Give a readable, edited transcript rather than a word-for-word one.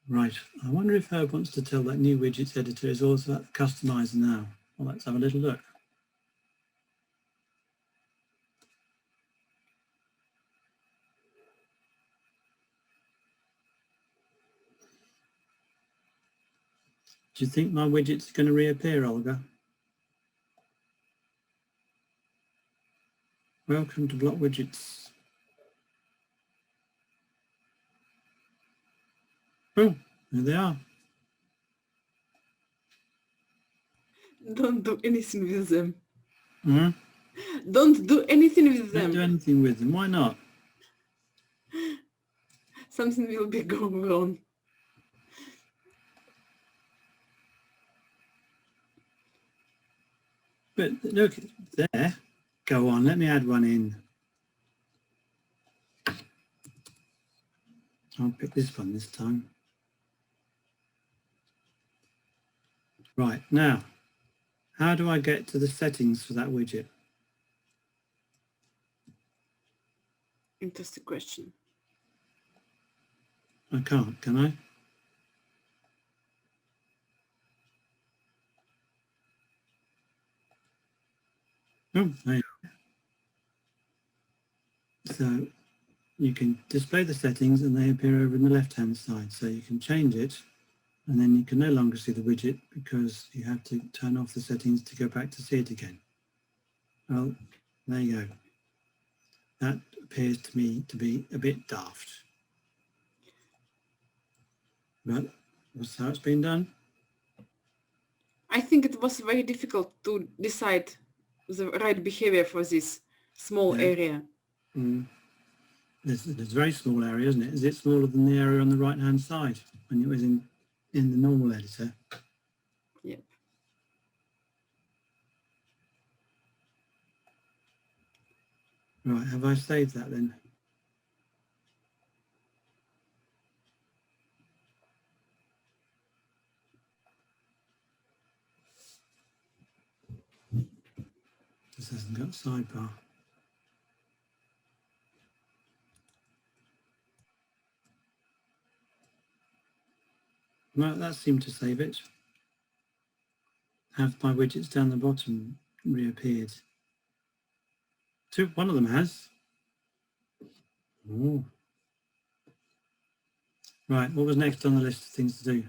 Right, I wonder if Herb wants to tell that new widgets editor is also at the customizer now. Well, let's have a little look. Do you think my widget's going to reappear, Olga? Welcome to Block Widgets. Oh, there they are. Don't do anything with them. Mm-hmm. Don't do anything with them. Don't do anything with them. Why not? Something will be going wrong. But look, there. Go on, let me add one in. I'll pick this one this time. Right, now, how do I get to the settings for that widget? Interesting question. I can't, can I? Oh, there you go. So you can display the settings and they appear over on the left-hand side. So you can change it and then you can no longer see the widget because you have to turn off the settings to go back to see it again. Well, there you go. That appears to me to be a bit daft. But that's how it's been done. I think it was very difficult to decide the right behavior for this small area. Mm. It's a very small area, isn't it? Is it smaller than the area on the right-hand side when it was in the normal editor? Yep. Right, have I saved that then? This hasn't got a sidebar. Well, that seemed to save it. Have my widgets down the bottom reappeared? One of them has. Ooh. Right, what was next on the list of things to do?